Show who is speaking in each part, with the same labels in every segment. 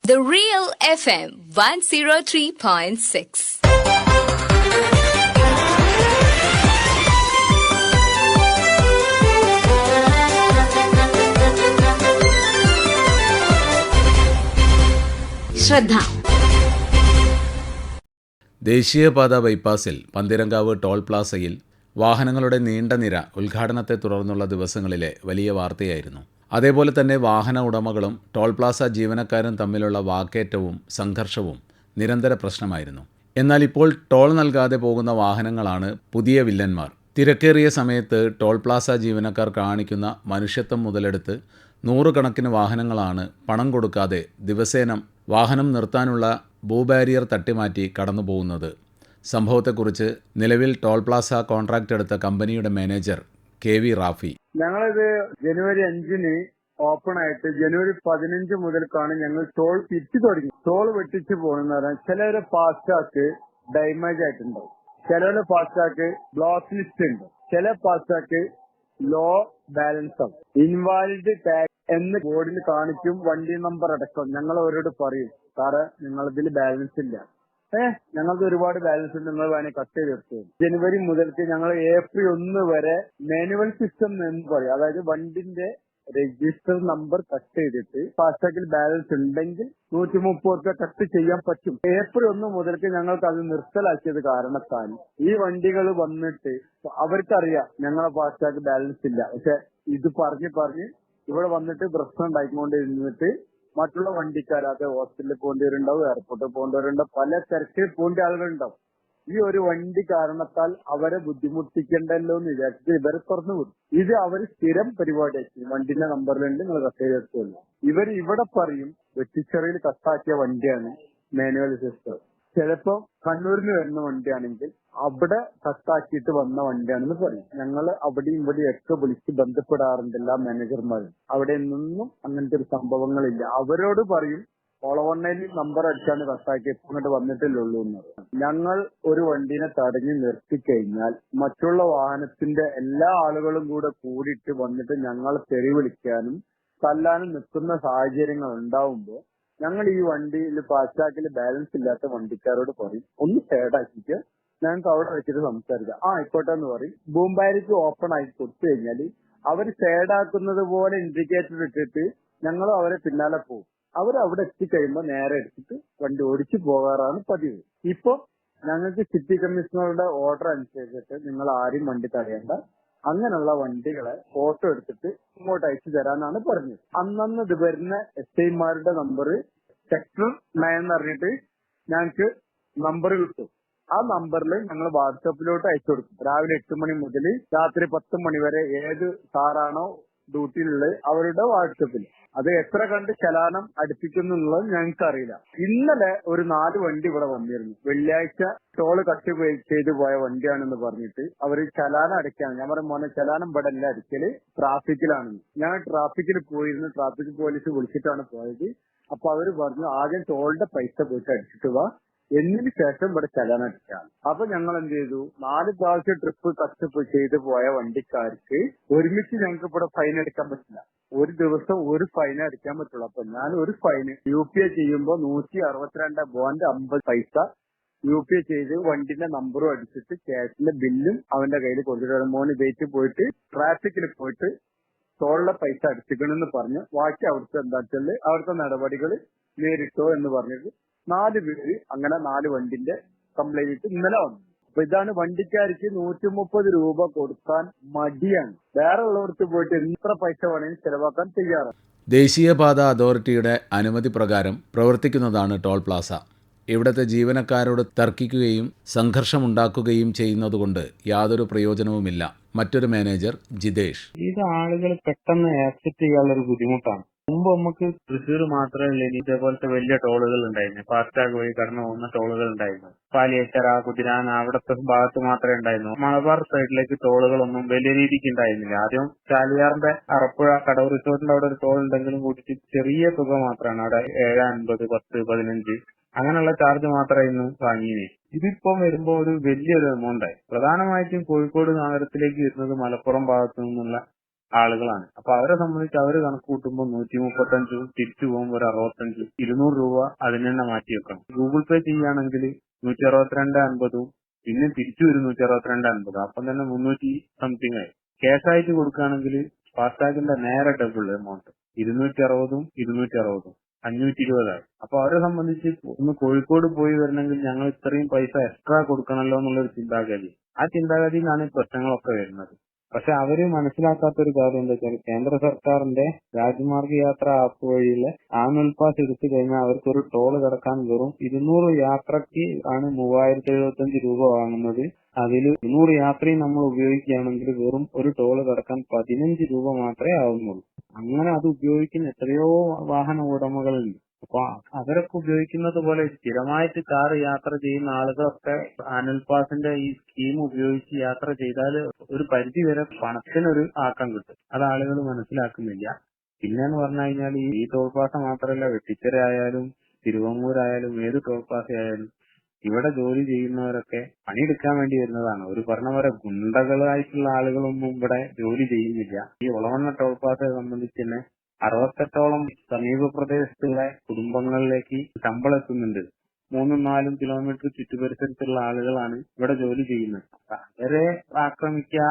Speaker 1: The Real FM 103.6. ശ്രദ്ധ.
Speaker 2: ദേശീയപാത ബൈപ്പാസിൽ Panthirankavu toll പ്ലാസയിൽ വാഹനങ്ങളുടെ നീണ്ട നിര ഉദ്ഘാടനത്തെ തുടർന്നുള്ള ദിവസങ്ങളിലെ വലിയ വാർത്തയായിരുന്നു. അതേപോലെ തന്നെ വാഹന ഉടമകളും ടോൾ പ്ലാസ ജീവനക്കാരും തമ്മിലുള്ള വാക്കേറ്റവും സംഘർഷവും നിരന്തര പ്രശ്നമായിരുന്നു. എന്നാൽ ഇപ്പോൾ ടോൾ നൽകാതെ പോകുന്ന വാഹനങ്ങളാണ് പുതിയ വില്ലന്മാർ. തിരക്കേറിയ സമയത്ത് ടോൾ പ്ലാസ ജീവനക്കാർ കാണിക്കുന്ന മനുഷ്യത്വം മുതലെടുത്ത് നൂറുകണക്കിന് വാഹനങ്ങളാണ് പണം കൊടുക്കാതെ ദിവസേന വാഹനം നിർത്താനുള്ള ഭൂബാരിയർ തട്ടിമാറ്റി കടന്നു പോകുന്നത്. സംഭവത്തെക്കുറിച്ച് നിലവിൽ ടോൾ പ്ലാസ കോൺട്രാക്ട് എടുത്ത കമ്പനിയുടെ മാനേജർ KV റാഫി:
Speaker 3: ഞങ്ങളിത് ജനുവരി 5-ന് ഓപ്പൺ ആയിട്ട് ജനുവരി 15 മുതൽക്കാണ് ഞങ്ങൾ ടോൾ തിരിച്ചു തുടങ്ങി. ടോൾ വെട്ടിച്ച് പോകുന്ന ചിലവരെ ഫാസ്റ്റാഗ് ഡാമേജ് ആയിട്ടുണ്ടാവും, ചിലവരെ ഫാസ്റ്റാഗ് ബ്ലോക്ക് ലിസ്റ്റ് ഉണ്ട്, ചില ഫാസ്റ്റാഗ് ലോ ബാലൻസ് ആവും, ഇൻവാലിഡ് ടാഗ് എന്ന് ബോർഡിൽ കാണിക്കും. വണ്ടി നമ്പർ അടക്കം ഞങ്ങൾ അവരോട് പറയും, സാറേ നിങ്ങളിതിൽ ബാലൻസ് ഇല്ല, ഞങ്ങൾക്ക് ഒരുപാട് ബാലൻസ് ഉണ്ട്, നിങ്ങൾ വേണേൽ കട്ട് ചെയ്തെടുത്തു. ജനുവരി മുതൽക്ക് ഞങ്ങൾ ഏപ്രിൽ 1 വരെ മാനുവൽ സിസ്റ്റം എന്ന് പറയും, അതായത് വണ്ടിന്റെ രജിസ്റ്റർ നമ്പർ കട്ട് ചെയ്തിട്ട് ഫാസ്റ്റാഗിൽ ബാലൻസ് ഉണ്ടെങ്കിൽ 130 രൂപ കട്ട് ചെയ്യാൻ പറ്റും. ഏപ്രിൽ 1 മുതൽക്ക് ഞങ്ങൾക്ക് അത് നിർത്തലാക്കിയത് കാരണത്താൽ ഈ വണ്ടികൾ വന്നിട്ട് അവർക്കറിയാം ഞങ്ങളെ ഫാസ്റ്റാഗ് ബാലൻസ് ഇല്ല, പക്ഷെ ഇത് പറഞ്ഞ് ഇവിടെ വന്നിട്ട് പ്രശ്നം ഉണ്ടായിക്കൊണ്ടിരുന്നിട്ട് മറ്റുള്ള വണ്ടിക്കാർ, അത് ഹോസ്പിറ്റലിൽ പോകേണ്ടവരുണ്ടാവും, എയർപോർട്ടിൽ പോകേണ്ടവരുണ്ടാവും, പല തിരക്കിൽ പോകേണ്ട ആളുകളുണ്ടാവും. ഈ ഒരു വണ്ടി കാരണത്താൽ അവരെ ബുദ്ധിമുട്ടിക്കണ്ടല്ലോ എന്ന് വിചാരിച്ചിട്ട് ഇവരെ തുറന്നു വിടും. ഇത് അവർ സ്ഥിരം പരിപാടിയാക്കി, വണ്ടിന്റെ നമ്പറിലുണ്ട്, നിങ്ങൾ കട്ട് ചെയ്തെടുത്തില്ല. ഇവർ ഇവിടെ പറയും വെട്ടിച്ചെറിയിൽ കട്ടാക്കിയ വണ്ടിയാണ് മാനുവൽ സിസ്റ്റം. ചിലപ്പോ കണ്ണൂരിന് വരുന്ന വണ്ടിയാണെങ്കിൽ അവിടെ കട്ടാക്കിയിട്ട് വന്ന വണ്ടിയാണെന്ന് പറയും. ഞങ്ങൾ അവിടെയും ഇവിടെയും ഒക്കെ വിളിച്ച് ബന്ധപ്പെടാറുണ്ട് എല്ലാ മാനേജർമാരും. അവിടെ നിന്നും അങ്ങനത്തെ ഒരു സംഭവങ്ങളില്ല. അവരോട് പറയും ഓളവണ്ണയിൽ നമ്പർ അടിച്ചാണ് കട്ടാക്കി, ഇങ്ങോട്ട് വന്നിട്ടില്ലുള്ളൂ എന്ന് പറയും. ഞങ്ങൾ ഒരു വണ്ടീനെ തടഞ്ഞു നിർത്തിക്കഴിഞ്ഞാൽ മറ്റുള്ള വാഹനത്തിന്റെ എല്ലാ ആളുകളും കൂടെ കൂടിയിട്ട് വന്നിട്ട് ഞങ്ങളെ തെറി വിളിക്കാനും തല്ലാനും നിൽക്കുന്ന സാഹചര്യങ്ങൾ ഉണ്ടാവുമ്പോൾ ഞങ്ങൾ ഈ വണ്ടിയിൽ ഫാസ്റ്റാഗിൽ ബാലൻസ് ഇല്ലാത്ത വണ്ടിക്കാരോട് പറയും, ഒന്ന് സൈഡാക്കിയിട്ട് ഞങ്ങൾക്ക് അവിടെ വെച്ചിട്ട് സംസാരിക്കാം. ആയിക്കോട്ടെ എന്ന് പറയും. ബൂംബാരിക്ക് ഓപ്പൺ ആക്കി കൊടുത്തു കഴിഞ്ഞാൽ അവർ സൈഡാക്കുന്നത് പോലെ ഇൻഡിക്കേറ്റർ ഇട്ടിട്ട് ഞങ്ങളും അവരെ പിന്നാലെ പോകും. അവരവിടെ എത്തിക്കഴിയുമ്പോൾ നേരെ എടുത്തിട്ട് വണ്ടി ഓടിച്ചു പോകാറാണ് പതിവ്. ഇപ്പൊ ഞങ്ങൾക്ക് സിറ്റി കമ്മീഷണറുടെ ഓർഡർ അനുസരിച്ചിട്ട് നിങ്ങൾ ആരും വണ്ടി തടയേണ്ട, അങ്ങനെയുള്ള വണ്ടികളെ ഫോട്ടോ എടുത്തിട്ട് ഇങ്ങോട്ട് അയച്ചു തരാനാണ് പറഞ്ഞത്. അന്നന്ന് ഇത് വരുന്ന SIമാരുടെ നമ്പർ സെക്ടർ 9 എന്ന് പറഞ്ഞിട്ട് ഞങ്ങൾക്ക് നമ്പർ കിട്ടും. ആ നമ്പറിൽ ഞങ്ങൾ വാട്സാപ്പിലോട്ട് അയച്ചു കൊടുക്കും. രാവിലെ 8 മണി മുതൽ രാത്രി 10 മണി വരെ ഏത് സാറാണോ ഡ്യൂട്ടിയിലുള്ളത് അവരുടെ വാട്സപ്പിൽ. അത് എത്ര കണ്ട് ചലാനം അടുപ്പിക്കുന്നുള്ളത് ഞങ്ങൾക്ക് അറിയില്ല. ഇന്നലെ ഒരു 4 വണ്ടി ഇവിടെ വന്നിരുന്നു. വെള്ളിയാഴ്ച ടോള് കട്ട് ചെയ്തു പോയ വണ്ടിയാണെന്ന് പറഞ്ഞിട്ട് അവര് ചലാനം അടയ്ക്കാണ്. ഞാൻ പറഞ്ഞ മോനെ ചലാനം ഇവിടെ അല്ല അടിക്കല്, ട്രാഫിക്കിലാണെന്ന്. ഞാൻ ട്രാഫിക്കിൽ പോയിരുന്നു, ട്രാഫിക് പോലീസ് വിളിച്ചിട്ടാണ് പോയത്. അപ്പൊ അവര് പറഞ്ഞു ആദ്യം ടോളിന്റെ പൈസ പോയിട്ട് അടിച്ചിട്ട് വാ, എന്നതിന് ശേഷം ഇവിടെ ചലാനം അടിക്കാം. അപ്പൊ ഞങ്ങൾ എന്ത് ചെയ്തു, 4 പ്രാവശ്യം ട്രിപ്പ് കട്ട് ചെയ്ത് പോയ വണ്ടിക്കാർക്ക് ഒരുമിച്ച് ഞങ്ങൾക്ക് ഇവിടെ ഫൈൻ അടിക്കാൻ പറ്റില്ല. ഒരു ദിവസം ഒരു ഫൈൻ അടിക്കാൻ പറ്റുള്ളൂ. അപ്പൊ ഞാൻ ഒരു ഫൈന് UPI ചെയ്യുമ്പോൾ 162.50 പൈസ UPI ചെയ്ത് വണ്ടിന്റെ നമ്പറും അടിച്ചിട്ട് ക്യാഷിന്റെ ബില്ലും അവന്റെ കയ്യിൽ കൊണ്ടുവരാൻ മോന് വെയിറ്റ് പോയിട്ട് ട്രാഫിക്കിൽ പോയിട്ട് ടോളിലെ പൈസ അടിച്ചിക്കണെന്ന് പറഞ്ഞ് ബാക്കി അവിടുത്തെ എന്താ വെച്ചാല് അവിടുത്തെ നടപടികൾ നേരിട്ടോ എന്ന് പറഞ്ഞിട്ട് 4 പേര് അങ്ങനെ 4 വണ്ടിന്റെ കംപ്ലൈന്റ് ഇന്നലെ വന്നു. അപ്പൊ ഇതാണ് വണ്ടിക്കാർക്ക് 130 രൂപ കൊടുക്കാൻ മടിയാണ്. വേറെ ഉള്ളവർക്ക് പോയിട്ട് എത്ര പൈസ വേണമെങ്കിലും ചെലവാക്കാൻ തയ്യാറാണ്.
Speaker 2: ദേശീയപാത അതോറിറ്റിയുടെ അനുമതി പ്രകാരം പ്രവർത്തിക്കുന്നതാണ് ടോൾ പ്ലാസ. ഇവിടുത്തെ ജീവനക്കാരോട് തർക്കിക്കുകയും സംഘർഷമുണ്ടാക്കുകയും ചെയ്യുന്നതുകൊണ്ട് യാതൊരു പ്രയോജനവുമില്ല. മറ്റൊരു മാനേജർ ജിതേഷ്:
Speaker 4: ഇത് ആളുകൾ പെട്ടെന്ന് ആക്സെപ്റ്റ് ചെയ്യാനുള്ള ഒരു ബുദ്ധിമുട്ടാണ്. മുമ്പ് നമുക്ക് തൃശ്ശൂർ മാത്രമല്ല, ഇനി ഇതേപോലത്തെ വലിയ ടോളുകൾ ഉണ്ടായിരുന്നു. ഫാസ്റ്റാഗ് വഴി കടന്നു പോകുന്ന ടോളുകൾ ഉണ്ടായിരുന്നു. പാലിയേക്കര, കുതിരാന അവിടത്തെ ഭാഗത്ത് മാത്രമേ ഉണ്ടായിരുന്നു. മലബാർ സൈഡിലേക്ക് ടോളുകളൊന്നും വലിയ രീതിക്ക് ഉണ്ടായിരുന്നില്ല. ആദ്യം ചാലിയാറിന്റെ അറപ്പുഴ കടവ് റിസോർട്ടിന്റെ അവിടെ ഒരു ടോൾ ഉണ്ടെങ്കിലും കൂടിയിട്ട് ചെറിയ തുക മാത്രമാണ്. അവിടെ 7.50, 10, 15 അങ്ങനെയുള്ള ചാർജ് മാത്രമായിരുന്നു വാങ്ങിയത്. ഇതിപ്പം വരുമ്പോൾ ഒരു വലിയൊരു എമൗണ്ട് ആയി. പ്രധാനമായിട്ടും കോഴിക്കോട് നഗരത്തിലേക്ക് വരുന്നത് മലപ്പുറം ഭാഗത്തു നിന്നുള്ള ആളുകളാണ്. അപ്പൊ അവരെ സംബന്ധിച്ച് അവര് കണക്ക് കൂട്ടുമ്പോൾ 135 തിരിച്ചു പോകുമ്പോൾ ഒരു 65 200 രൂപ അതിന് തന്നെ മാറ്റി വെക്കണം. ഗൂഗിൾ പേ ചെയ്യുകയാണെങ്കിൽ 162.50 പിന്നെ തിരിച്ചു ഒരു 162.50 അപ്പം തന്നെ 300 സംതിങ് ആയി. ക്യാഷ് ആയിട്ട് കൊടുക്കുകയാണെങ്കിൽ ഫാസ്ടാഗിന്റെ നേരെ ഡബിൾ എമൗണ്ട് 260 260 520 ആയി. അപ്പൊ അവരെ സംബന്ധിച്ച് ഒന്ന് കോഴിക്കോട് പോയി വരണമെങ്കിൽ ഞങ്ങൾ ഇത്രയും പൈസ എക്സ്ട്രാ കൊടുക്കണമല്ലോ എന്നുള്ളൊരു ചിന്താഗതി. ആ ചിന്താഗതിയിലാണ് ഈ പ്രശ്നങ്ങളൊക്കെ വരുന്നത്. പക്ഷെ അവര് മനസ്സിലാക്കാത്തൊരു കാര്യം എന്താ വെച്ചാൽ കേന്ദ്ര സർക്കാരിന്റെ രാജ്യമാർഗ യാത്ര ആപ്പ് വഴിയിലെ ആനുവൽ പാസ് എടുത്തു കഴിഞ്ഞാൽ അവർക്ക് ഒരു ടോൾ കടക്കാൻ വെറും 200 യാത്രക്ക് ആണ് 3075 രൂപ വാങ്ങുന്നത്. അതിൽ 200 യാത്രയും നമ്മൾ ഉപയോഗിക്കുകയാണെങ്കിൽ വെറും ഒരു ടോൾ കടക്കാൻ 15 രൂപ മാത്രമേ ആവുന്നുള്ളൂ. അങ്ങനെ അത് ഉപയോഗിക്കുന്ന എത്രയോ വാഹന ഉടമകളുണ്ട്. അപ്പൊ അവരൊക്കെ ഉപയോഗിക്കുന്നത് പോലെ സ്ഥിരമായിട്ട് കാർ യാത്ര ചെയ്യുന്ന ആളുകളൊക്കെ ആനുവൽ പാസിന്റെ ഈ സ്കീം ഉപയോഗിച്ച് യാത്ര ചെയ്താൽ ഒരു പരിധി വരെ പണത്തിനൊരു ആക്കം കിട്ടും. അത് ആളുകൾ മനസ്സിലാക്കുന്നില്ല. പിന്നെന്ന് പറഞ്ഞു കഴിഞ്ഞാൽ ഈ ടോൾ പ്ലാസ മാത്രമല്ല, വെട്ടിച്ചിറ ആയാലും തിരുവങ്ങൂരായാലും ഏത് ടോൾ പ്ലാസ ആയാലും ഇവിടെ ജോലി ചെയ്യുന്നവരൊക്കെ പണിയെടുക്കാൻ വേണ്ടി വരുന്നതാണ്. ഒരു പറഞ്ഞ പോലെ ഗുണ്ടകളായിട്ടുള്ള ആളുകളൊന്നും ഇവിടെ ജോലി ചെയ്യുന്നില്ല. ഈ ഒളവണ്ണ ടോൾ പ്ലാസയെ സംബന്ധിച്ച് തന്നെ 68ഓളം സമീപ പ്രദേശത്തുള്ള കുടുംബങ്ങളിലേക്ക് ശമ്പളം എത്തുന്നുണ്ട്. 3-4 കിലോമീറ്റർ ചുറ്റുപരിസരത്തുള്ള ആളുകളാണ് ഇവിടെ ജോലി ചെയ്യുന്നത്. അവരെ ആക്രമിക്കുക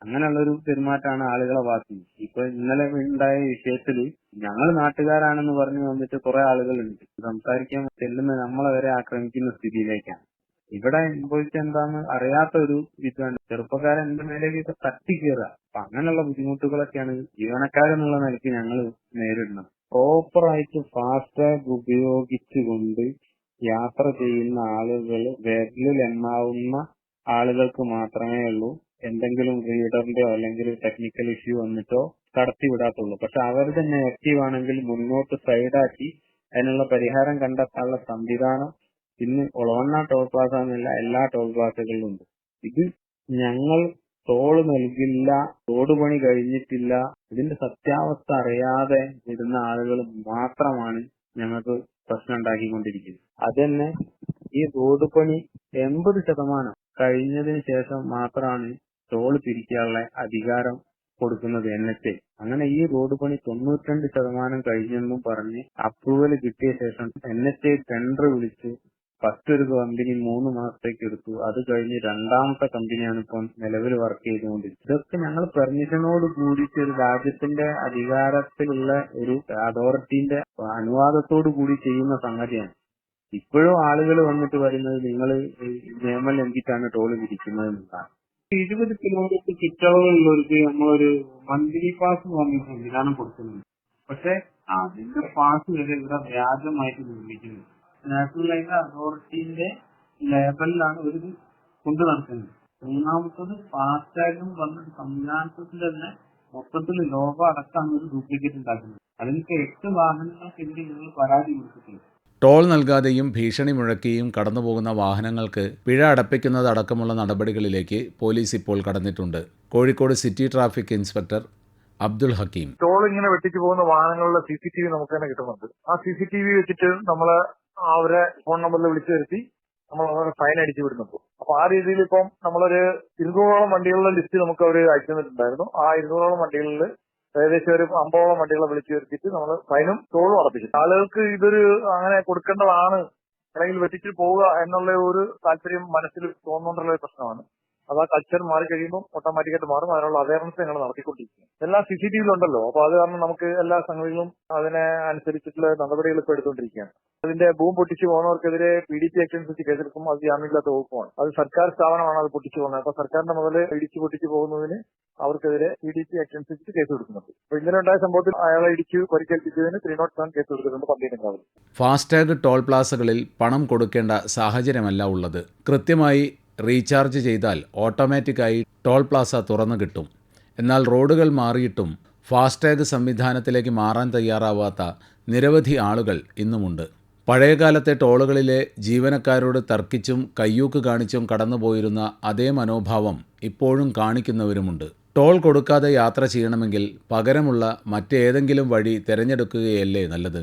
Speaker 4: അങ്ങനെയുള്ളൊരു പെരുമാറ്റമാണ് ആളുകളെ ഭാഗത്ത്. ഇപ്പൊ ഇന്നലെ ഉണ്ടായ വിഷയത്തില് ഞങ്ങൾ നാട്ടുകാരാണെന്ന് പറഞ്ഞു വന്നിട്ട് കുറെ ആളുകളുണ്ട് സംസാരിക്കാൻ ചെല്ലുന്ന നമ്മളെ വരെ ആക്രമിക്കുന്ന സ്ഥിതിയിലേക്കാണ്. ഇവിടെ സംഭവിച്ച എന്താന്ന് അറിയാത്ത ഒരു ഇതാണ്. ചെറുപ്പക്കാരൻ എന്റെ മേലേക്ക് തട്ടിക്കയറുക. അപ്പൊ അങ്ങനെയുള്ള ബുദ്ധിമുട്ടുകളൊക്കെയാണ് ജീവനക്കാരെന്നുള്ള നിലയ്ക്ക് ഞങ്ങൾ നേരിടുന്നത്. പ്രോപ്പറായിട്ട് ഫാസ്ടാഗ് ഉപയോഗിച്ചുകൊണ്ട് യാത്ര ചെയ്യുന്ന ആളുകൾ വിരലിൽ എണ്ണാവുന്ന ആളുകൾക്ക് മാത്രമേ ഉള്ളൂ എന്തെങ്കിലും റീഡറിന്റെയോ അല്ലെങ്കിൽ ടെക്നിക്കൽ ഇഷ്യൂ വന്നിട്ടോ കടത്തിവിടാത്തുള്ളൂ. പക്ഷെ അവർ തന്നെ ആക്റ്റീവ് ആണെങ്കിൽ മുന്നോട്ട് സൈഡാക്കി അതിനുള്ള പരിഹാരം കണ്ടെത്താനുള്ള സംവിധാനം ഇന്ന് ഒളവണ്ണ ടോൾ പ്ലാസ എന്നല്ല എല്ലാ ടോൾ പ്ലാസകളിലും ഉണ്ട്. ഇത് ഞങ്ങൾ ടോൾ നൽകില്ല, റോഡ് പണി കഴിഞ്ഞിട്ടില്ല, ഇതിന്റെ സത്യാവസ്ഥ അറിയാതെ വരുന്ന ആളുകൾ മാത്രമാണ് ഞങ്ങൾക്ക് പ്രശ്നം ഉണ്ടാക്കിക്കൊണ്ടിരിക്കുന്നത്. അതന്നെ ഈ റോഡ് പണി 80% കഴിഞ്ഞതിന് ശേഷം മാത്രമാണ് ടോൾ പിരിക്കാനുള്ള അധികാരം കൊടുക്കുന്നത് NHA. അങ്ങനെ ഈ റോഡ് പണി 92% കഴിഞ്ഞെന്നും പറഞ്ഞ് അപ്രൂവൽ കിട്ടിയ ശേഷം NHA ടെൻഡർ വിളിച്ച് ഫസ്റ്റ് ഒരു കമ്പനി 3 മാസത്തേക്ക് എടുത്തു. അത് കഴിഞ്ഞ് രണ്ടാമത്തെ കമ്പനിയാണ് ഇപ്പം നിലവിൽ വർക്ക് ചെയ്തുകൊണ്ടിരിക്കുന്നത്. ഇതൊക്കെ ഞങ്ങൾ പെർമിഷനോട് കൂടിയിട്ട് ഒരു രാജ്യത്തിന്റെ അധികാരത്തിലുള്ള ഒരു അതോറിറ്റിന്റെ അനുവാദത്തോടു കൂടി ചെയ്യുന്ന സംഗതിയാണ്. ഇപ്പോഴും ആളുകൾ വന്നിട്ട് പറയുന്നത് നിങ്ങൾ നിയമം ലംഘിച്ചാണ് ടോൾ പിരിക്കുന്നത് എന്നതാണ്. 20 കിലോമീറ്റർ ചുറ്റളവുള്ളവർക്ക് നമ്മളൊരു മന്ത്ലി പാസ് എന്ന് പറഞ്ഞ സംവിധാനം കൊടുക്കുന്നുണ്ട്. പക്ഷെ അതിന്റെ പാസ് വരെ ഇവിടെ വ്യാജമായിട്ട് നിർമ്മിക്കുന്നത്. നാഷണൽ ഹൈവേ അതോറിറ്റിന്റെ ലേബലിലാണ് ഒരു കൊണ്ടു നടക്കുന്നത്. മൂന്നാമത്തത് ഫാസ്ടാഗും പറഞ്ഞ സംവിധാനത്തിൽ തന്നെ മൊത്തത്തിൽ ലോഗോ അടക്കമാണ് ഒരു ഡ്യൂപ്ലിക്കേറ്റ് ഉണ്ടാക്കുന്നത്. അതിനൊക്കെ 8 വാഹനങ്ങൾക്കെതിരെ ഞങ്ങൾ പരാതി കൊടുത്തിട്ടുണ്ട്.
Speaker 2: ടോൾ നൽകാതെയും ഭീഷണി മുഴക്കിയും കടന്നുപോകുന്ന വാഹനങ്ങൾക്ക് പിഴ അടപ്പിക്കുന്നതടക്കമുള്ള നടപടികളിലേക്ക് പോലീസ് ഇപ്പോൾ കടന്നിട്ടുണ്ട്. Kozhikode city traffic inspector Abdul Hakeem.
Speaker 3: Toll ഇങ്ങനെ വെട്ടിച്ചു പോകുന്ന വാഹനങ്ങളുടെ CCTV നമുക്ക് തന്നെ കിട്ടുന്നുണ്ട്. ആ CCTV വെച്ചിട്ട് നമ്മള് അവരെ ഫോൺ നമ്പറിൽ വിളിച്ചു വരുത്തി നമ്മൾ അവരെ ഫൈൻ അടിച്ചു വിടുന്നുണ്ട്. അപ്പൊ ആ രീതിയിൽ ഇപ്പം നമ്മളൊരു 200ഓളം വണ്ടികളുടെ ലിസ്റ്റ് നമുക്ക് അവർ അയച്ചു തന്നിട്ടുണ്ടായിരുന്നു. ആ 200ഓളം വണ്ടികളിൽ ഏകദേശം ഒരു 50ഓളം വണ്ടികളെ വിളിച്ചു വരുത്തിയിട്ട് നമ്മൾ ഫൈനും ടോളും അടപ്പിച്ചു. ആളുകൾക്ക് ഇതൊരു അങ്ങനെ കൊടുക്കേണ്ടതാണ് അല്ലെങ്കിൽ വെട്ടിച്ചു പോവുക എന്നുള്ള ഒരു താല്പര്യം മനസ്സിൽ തോന്നുന്നുണ്ടുള്ള ഒരു പ്രശ്നമാണ്. അത് ആ കൾച്ചർ മാറി കഴിയുമ്പോൾ ഓട്ടോമാറ്റിക്കായിട്ട് മാറും. അതിനുള്ള അവയർനെസ് ഞങ്ങൾ നടത്തിക്കൊണ്ടിരിക്കുന്നത്. എല്ലാം CCTVയിലുണ്ടല്ലോ. അപ്പൊ അത് കാരണം നമുക്ക് എല്ലാ സംഗതികളും അതിനെ അനുസരിച്ചിട്ടുള്ള നടപടികൾ ഇപ്പോൾ എടുത്തുകൊണ്ടിരിക്കുകയാണ്. അതിന്റെ ബൂം പൊട്ടിച്ചു പോകുന്നവർക്കെതിരെ PDP ആക്ട് അനുസരിച്ച് കേസെടുക്കും. അത് ജാമ്യമില്ലാത്ത വകുപ്പുമാണ്. അത് സർക്കാർ സ്ഥാപനമാണ് അത് പൊട്ടിച്ചു പോകുന്നത്. അപ്പൊ സർക്കാരിന്റെ മുതൽ ഇടിച്ചു പൊട്ടിച്ചു പോകുന്നതിന് അവർക്കെതിരെ PDP ആക്ട് അനുസരിച്ച് കേസ് കൊടുക്കുന്നുണ്ട്. അപ്പൊ ഇന്നലെ ഉണ്ടായ സംഭവത്തിൽ അയാളെ ഇടിച്ചു പരിക്കേൽപ്പിച്ചതിന് 307 കേസ് കൊടുക്കുന്നുണ്ട് പന്തീരങ്കാവിൽ.
Speaker 2: ഫാസ്ടാഗ് ടോൾ പ്ലാസകളിൽ പണം കൊടുക്കേണ്ട സാഹചര്യമല്ല ഉള്ളത്. കൃത്യമായി റീചാർജ് ചെയ്താൽ ഓട്ടോമാറ്റിക്കായി ടോൾ പ്ലാസ തുറന്നു കിട്ടും. എന്നാൽ റോഡുകൾ മാറിയിട്ടും ഫാസ്ടാഗ് സംവിധാനത്തിലേക്ക് മാറാൻ തയ്യാറാവാത്ത നിരവധി ആളുകൾ ഇന്നുമുണ്ട്. പഴയകാലത്തെ ടോളുകളിലെ ജീവനക്കാരോട് തർക്കിച്ചും കയ്യൂക്ക് കാണിച്ചും കടന്നുപോയിരുന്ന അതേ മനോഭാവം ഇപ്പോഴും കാണിക്കുന്നവരുമുണ്ട്. ടോൾ കൊടുക്കാതെ യാത്ര ചെയ്യണമെങ്കിൽ പകരമുള്ള മറ്റേതെങ്കിലും വഴി തിരഞ്ഞെടുക്കുകയല്ലേ നല്ലത്?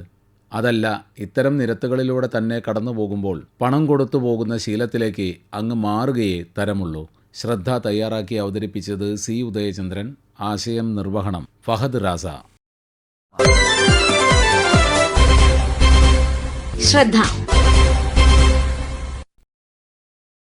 Speaker 2: അതല്ല, ഇത്തരം നിരത്തുകളിലൂടെ തന്നെ കടന്നു പോകുമ്പോൾ പണം കൊടുത്തു പോകുന്ന ശീലത്തിലേക്ക് അങ്ങ് മാറുകയേ തരമുള്ളൂ. ശ്രദ്ധ തയ്യാറാക്കി അവതരിപ്പിച്ചത് സി ഉദയചന്ദ്രൻ. ആശയം നിർവഹണം ഫഹദ് റാസ.
Speaker 1: ശ്രദ്ധ.